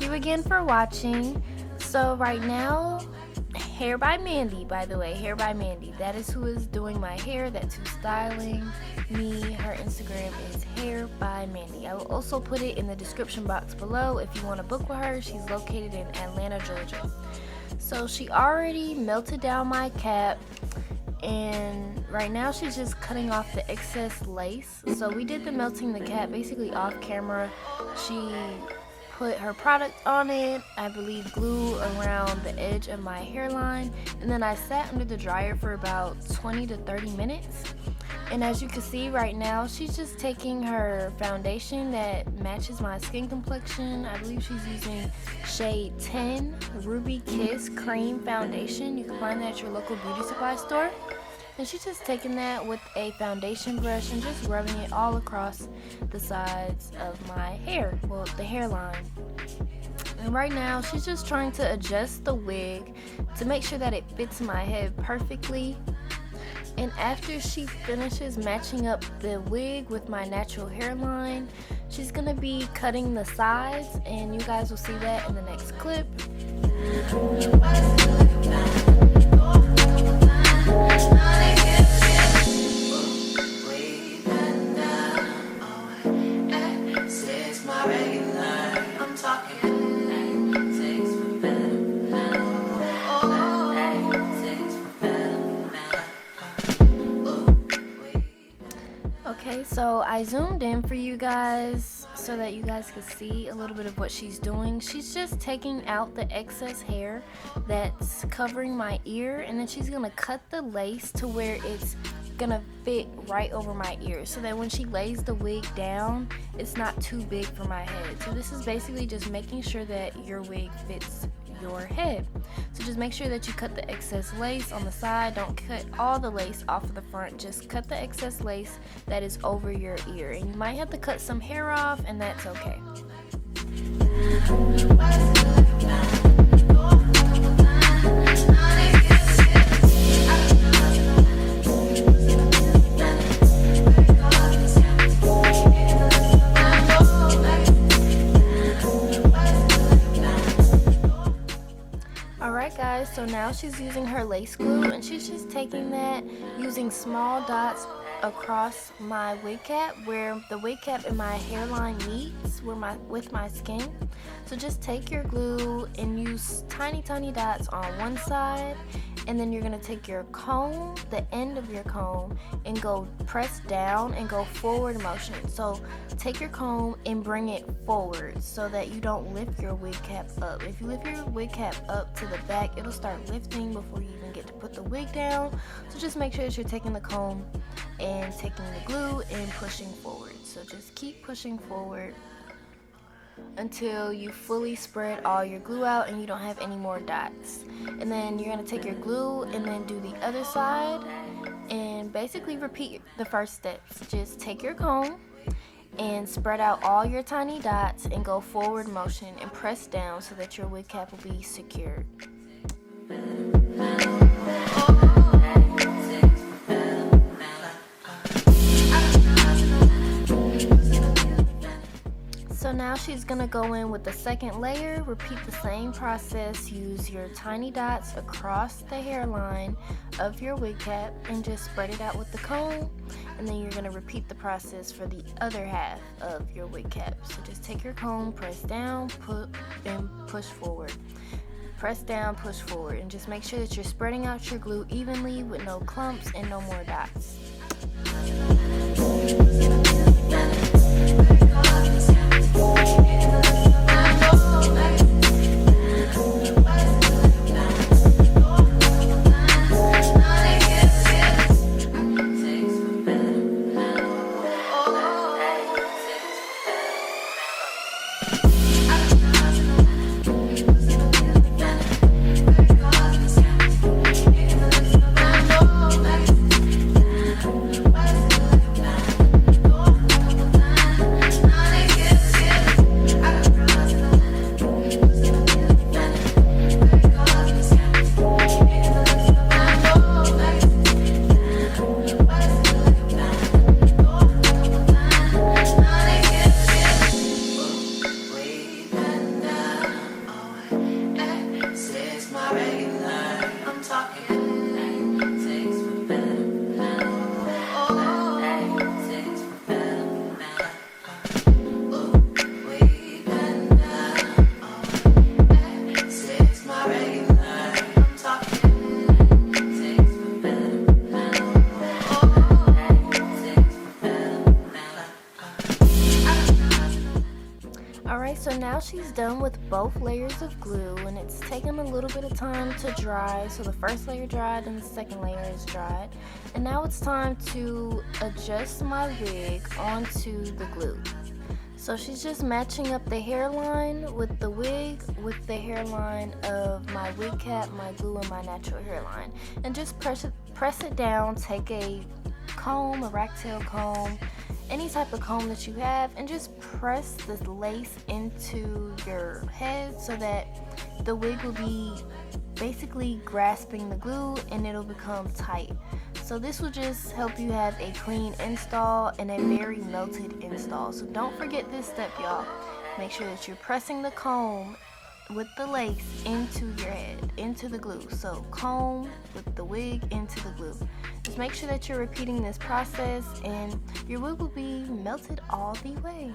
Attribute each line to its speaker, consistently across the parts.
Speaker 1: thank you again for watching. So right now, Hair by Mandy, by the way, Hair by Mandy. That is who is doing my hair. That's who's styling me. Her Instagram is Hair by Mandy. I will also put it in the description box below if you want to book with her. She's located in Atlanta, Georgia. So she already melted down my cap, and right now she's just cutting off the excess lace. So we did the melting the cap basically off camera. She put her product on it, I believe glue around the edge of my hairline, and then I sat under the dryer for about 20 to 30 minutes. And as you can see right now, she's just taking her foundation that matches my skin complexion. I believe she's using shade 10 Ruby Kiss Cream Foundation. You can find that at your local beauty supply store. And she's just taking that with a foundation brush and just rubbing it all across the sides of my hair, well, the hairline. And right now she's just trying to adjust the wig to make sure that it fits my head perfectly. And after she finishes matching up the wig with my natural hairline, she's gonna be cutting the sides, and you guys will see that in the next clip. Okay, so I zoomed in for you guys so that you guys could see a little bit of what she's doing. She's just taking out the excess hair that's covering my ear, and then she's gonna cut the lace to where it's gonna fit right over my ear, so that when she lays the wig down, it's not too big for my head. So this is basically just making sure that your wig fits your head. So just make sure that you cut the excess lace on the side. Don't cut all the lace off of the front, just cut the excess lace that is over your ear, and you might have to cut some hair off, and that's okay. Alright guys, so now she's using her lace glue, and she's just taking that, using small dots across my wig cap where the wig cap and my hairline meets with my skin. So just take your glue and use tiny dots on one side, and then you're going to take your comb, the end of your comb, and go press down and go forward motion. So take your comb and bring it forward so that you don't lift your wig cap up. If you lift your wig cap up to the back, it'll start lifting before you even get to put the wig down. So just make sure that you're taking the comb and taking the glue and pushing forward. So just keep pushing forward until you fully spread all your glue out and you don't have any more dots. And then you're going to take your glue and then do the other side and basically repeat the first steps. Just take your comb and spread out all your tiny dots and go forward motion and press down so that your wig cap will be secured. So now she's gonna go in with the second layer. Repeat the same process. Use your tiny dots across the hairline of your wig cap and just spread it out with the comb. And then you're gonna repeat the process for the other half of your wig cap. So just take your comb, press down, and push forward. Press down, push forward, and just make sure that you're spreading out your glue evenly with no clumps and no more dots. now she's done with both layers of glue, and it's taken a little bit of time to dry. So the first layer dried and the second layer is dried. And now it's time to adjust my wig onto the glue. So she's just matching up the hairline with the wig with the hairline of my wig cap, my glue, and my natural hairline. And just press it down. Take a comb, a rat tail comb, any type of comb that you have, and just press this lace into your head so that the wig will be basically grasping the glue and it'll become tight. So this will just help you have a clean install and a very melted install. So don't forget this step, y'all. Make sure that you're pressing the comb with the lace into your head, into the glue. So comb with the wig into the glue. Just make sure that you're repeating this process and your wig will be melted all the way.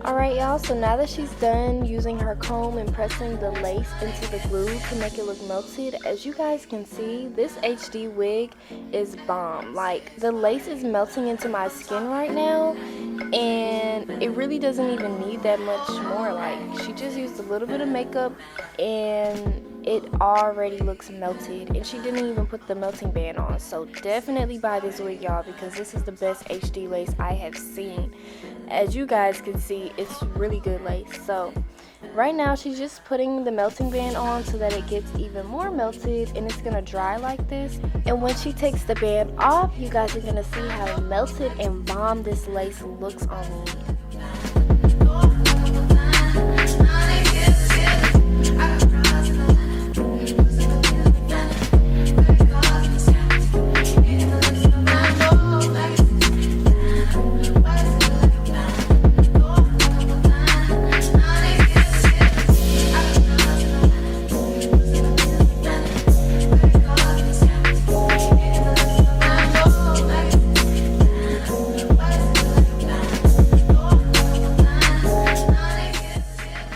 Speaker 1: Alright y'all, so now that she's done using her comb and pressing the lace into the glue to make it look melted, as you guys can see, this HD wig is bomb. Like, the lace is melting into my skin right now, and it really doesn't even need that much more. Like, she just used a little bit of makeup and it already looks melted, and she didn't even put the melting band on. So definitely buy this wig, y'all, because this is the best HD lace I have seen. As you guys can see, it's really good lace. So right now she's just putting the melting band on so that it gets even more melted, and it's gonna dry like this. And when she takes the band off, you guys are gonna see how melted and bomb this lace looks on me.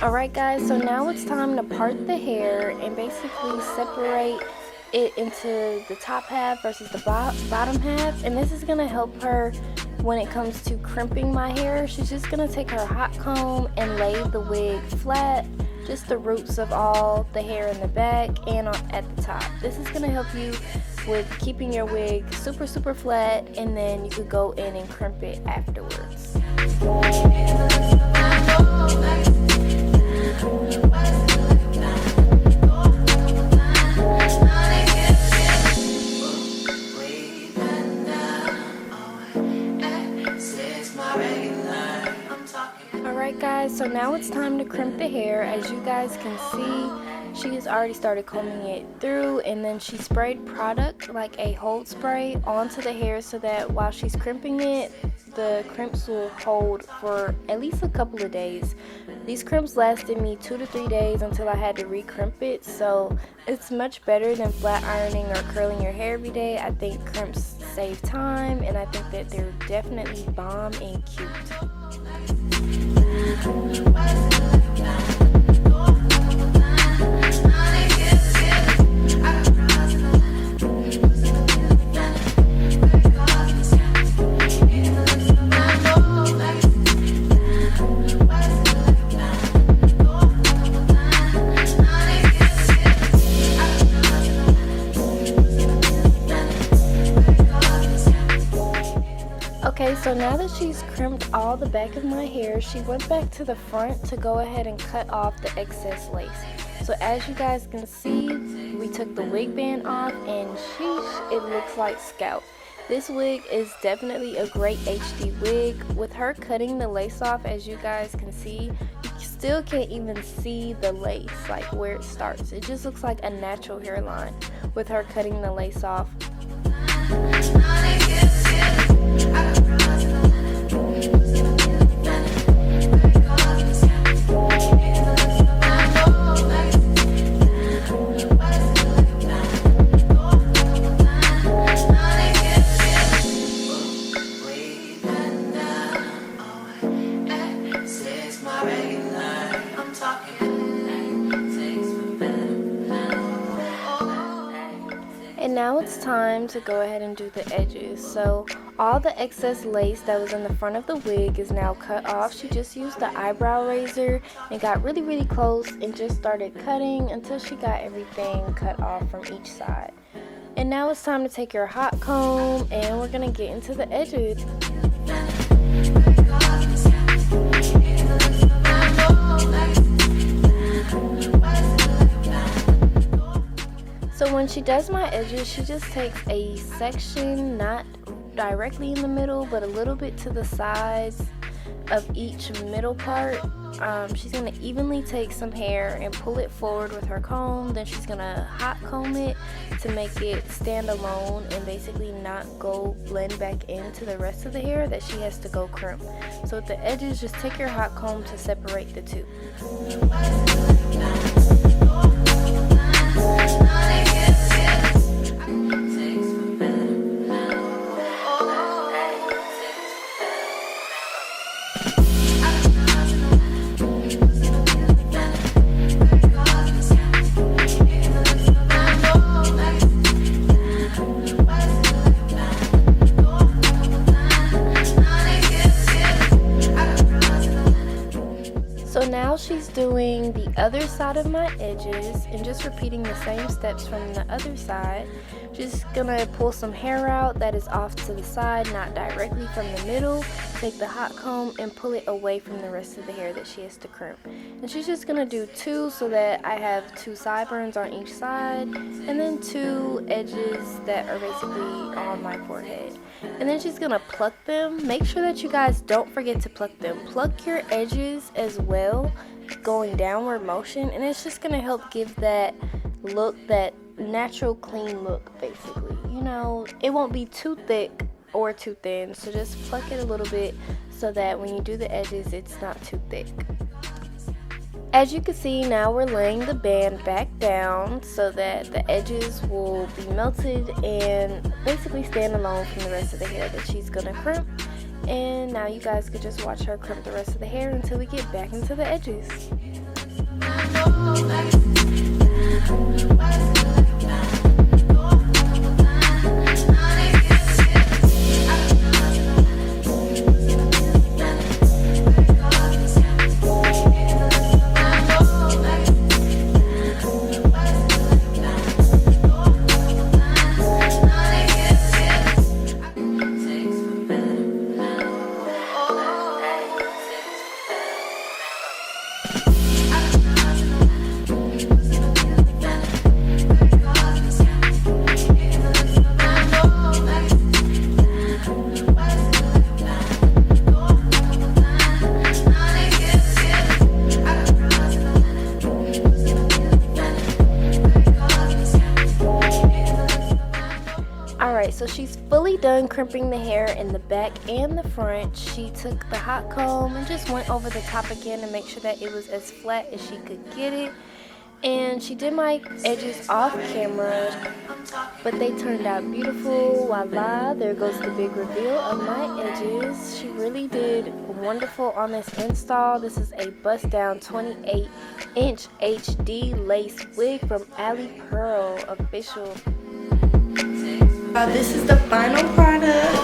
Speaker 1: Alright guys, so now it's time to part the hair and basically separate it into the top half versus the bottom half. And this is going to help her when it comes to crimping my hair. She's just going to take her hot comb and lay the wig flat, just the roots of all the hair in the back and at the top. This is going to help you with keeping your wig super flat, and then you could go in and crimp it afterwards. Alright guys, so now it's time to crimp the hair. As you guys can see, she has already started combing it through, and then she sprayed product, like a hold spray, onto the hair so that while she's crimping it, the crimps will hold for at least a couple of days. These crimps lasted me 2 to 3 days until I had to re-crimp it, so it's much better than flat ironing or curling your hair every day. I think crimps save time, and I think that they're definitely bomb and cute. Okay, so now that she's crimped all the back of my hair, she went back to the front to go ahead and cut off the excess lace. So as you guys can see, we took the wig band off, and sheesh, it looks like scalp. This wig is definitely a great HD wig. With her cutting the lace off, as you guys can see, you still can't even see the lace, like where it starts. It just looks like a natural hairline with her cutting the lace off. it's time to go ahead and do the edges. So all the excess lace that was in the front of the wig is now cut off. She just used the eyebrow razor and got really close and just started cutting until she got everything cut off from each side. And now it's time to take your hot comb and we're gonna get into the edges. So when she does my edges, she just takes a section, not directly in the middle, but a little bit to the sides of each middle part. She's going to evenly take some hair and pull it forward with her comb. Then she's going to hot comb it to make it stand alone and basically not go blend back into the rest of the hair that she has to go crimp. So at the edges, just take your hot comb to separate the two. So now she's doing the other side of my edges and just repeating the same steps from the other side. Just gonna pull some hair out that is off to the side, not directly from the middle. Take the hot comb and pull it away from the rest of the hair that she has to crimp. And she's just gonna do two so that I have two sideburns on each side and then two edges that are basically on my forehead. And then she's gonna pluck them. Make sure that you guys don't forget to pluck them. Pluck your edges as well, going downward motion, and it's just gonna help give that look, that natural clean look basically. You know, it won't be too thick or too thin, so just pluck it a little bit so that when you do the edges it's not too thick. As you can see, now we're laying the band back down so that the edges will be melted and basically stand alone from the rest of the hair that she's gonna crimp. And now you guys could just watch her crimp the rest of the hair until we get back into the edges. Alright, so she's fully done crimping the hair in the back and the front. She took the hot comb and just went over the top again to make sure that it was as flat as she could get it. And she did my edges off camera, but they turned out beautiful. Voila, there goes the big reveal of my edges. She really did wonderful on this install. This is a bust down 28-inch HD lace wig from Alipearlhair Official. This is the final product.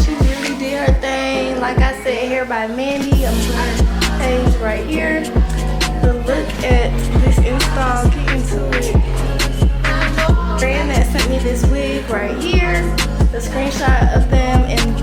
Speaker 1: She really did her thing. Like I said, hair by Mandy. I'm putting her page right here. The look at this install, get into it. Brand that sent me this wig right here. The screenshot of them in